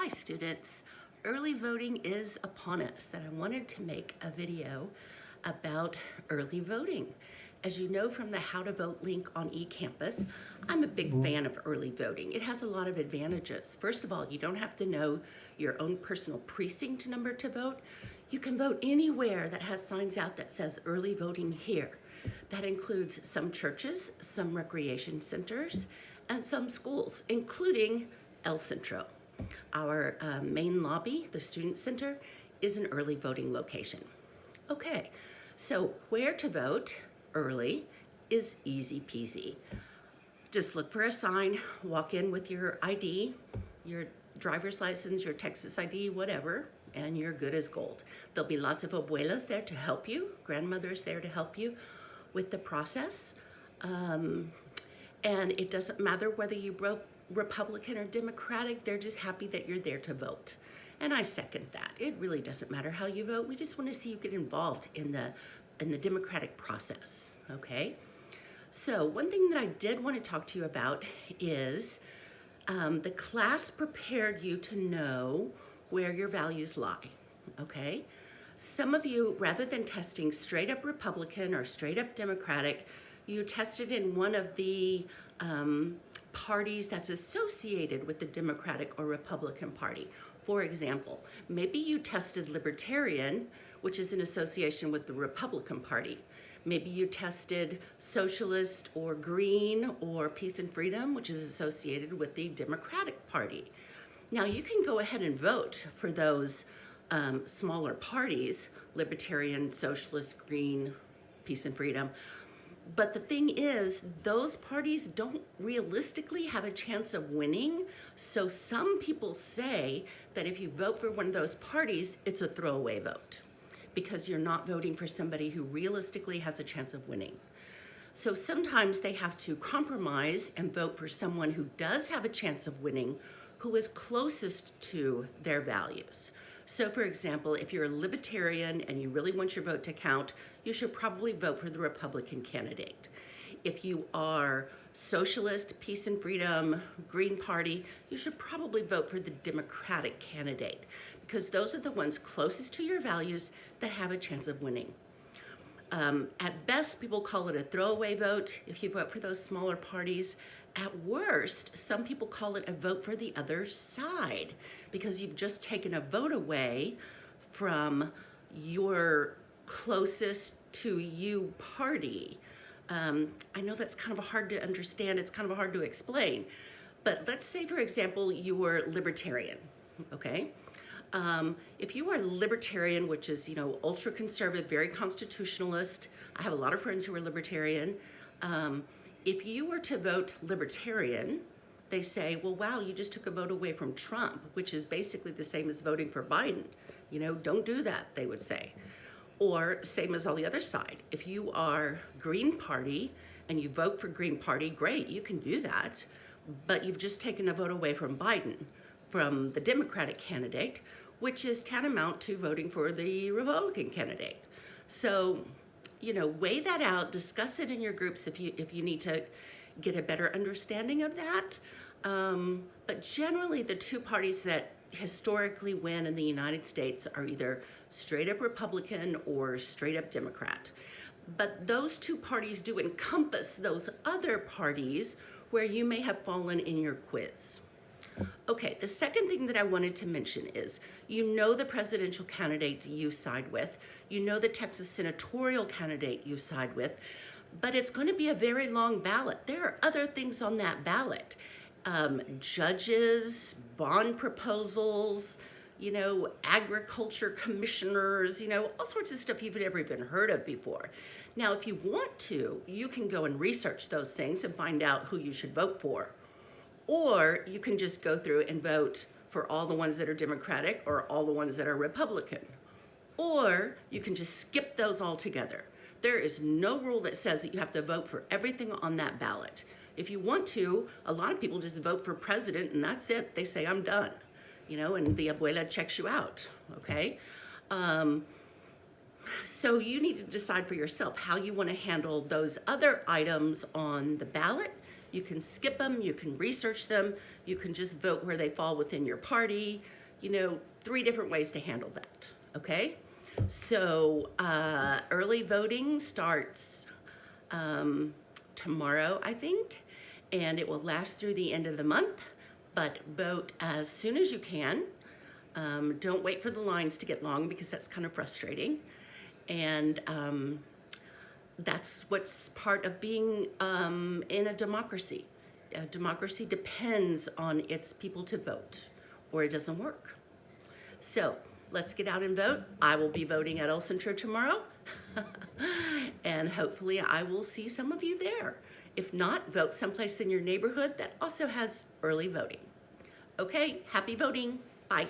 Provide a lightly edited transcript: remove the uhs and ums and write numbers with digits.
Hi students, early voting is upon us and I wanted to make a video about early voting. As you know from the How to Vote link on eCampus, I'm a big fan of early voting. It has a lot of advantages. First of all, you don't have to know your own personal precinct number to vote. You can vote anywhere that has signs out that says early voting here. That includes some churches, some recreation centers, and some schools, including El Centro. Our main lobby, the Student Center, is an early voting location. Okay, so where to vote early is easy peasy. Just look for a sign, walk in with your ID, your driver's license, your Texas ID, whatever, and you're good as gold. There'll be lots of abuelas there to help you, grandmothers there to help you with the process. And it doesn't matter whether you vote Republican or Democratic, they're just happy that you're there to vote. And I second that. It really doesn't matter how you vote. We just want to see you get involved in the democratic process, okay? So one thing that I did want to talk to you about is the class prepared you to know where your values lie, okay? Some of you, rather than testing straight up Republican or straight up Democratic, you tested in one of the parties that's associated with the Democratic or Republican Party. For example, maybe you tested Libertarian, which is in association with the Republican Party. Maybe you tested Socialist or Green or Peace and Freedom, which is associated with the Democratic Party. Now you can go ahead and vote for those smaller parties, Libertarian, Socialist, Green, Peace and Freedom. But the thing is, those parties don't realistically have a chance of winning. So some people say that if you vote for one of those parties, it's a throwaway vote because you're not voting for somebody who realistically has a chance of winning. So sometimes they have to compromise and vote for someone who does have a chance of winning, who is closest to their values. So for example, if you're a libertarian and you really want your vote to count, you should probably vote for the Republican candidate. If you are Socialist, Peace and Freedom, Green Party, you should probably vote for the Democratic candidate because those are the ones closest to your values that have a chance of winning. At best, people call it a throwaway vote if you vote for those smaller parties. At worst, some people call it a vote for the other side because you've just taken a vote away from your closest to you party. I know that's kind of hard to understand, it's kind of hard to explain, but let's say, for example, you were libertarian, okay? If you are libertarian, which is, ultra-conservative, very constitutionalist, I have a lot of friends who are libertarian, if you were to vote libertarian, they say, well, wow, you just took a vote away from Trump, which is basically the same as voting for Biden. Don't do that, they would say. Or same as on the other side. If you are Green Party and you vote for Green Party, great, you can do that, but you've just taken a vote away from Biden, from the Democratic candidate, which is tantamount to voting for the Republican candidate. So, weigh that out, discuss it in your groups if you need to get a better understanding of that. But generally, the two parties that historically win in the United States are either straight up Republican or straight up Democrat. But those two parties do encompass those other parties where you may have fallen in your quiz. Okay, the second thing that I wanted to mention is, the presidential candidate you side with, the Texas senatorial candidate you side with, but it's going to be a very long ballot. There are other things on that ballot. Judges, bond proposals, agriculture commissioners, all sorts of stuff you've never even heard of before. Now, if you want to, you can go and research those things and find out who you should vote for. Or you can just go through and vote for all the ones that are Democratic or all the ones that are Republican. Or you can just skip those altogether. There is no rule that says that you have to vote for everything on that ballot. If you want to, a lot of people just vote for president and that's it. They say, I'm done, and the abuela checks you out, okay? So you need to decide for yourself how you want to handle those other items on the ballot. You can skip them, you can research them, you can just vote where they fall within your party. You know, 3 different ways to handle that, okay? So early voting starts tomorrow, I think, and it will last through the end of the month, but vote as soon as you can. Don't wait for the lines to get long because that's kind of frustrating. And that's what's part of being in a democracy. A democracy depends on its people to vote, or it doesn't work. So let's get out and vote. I will be voting at El Centro tomorrow, and hopefully I will see some of you there. If not, vote someplace in your neighborhood that also has early voting. Okay, happy voting. Bye.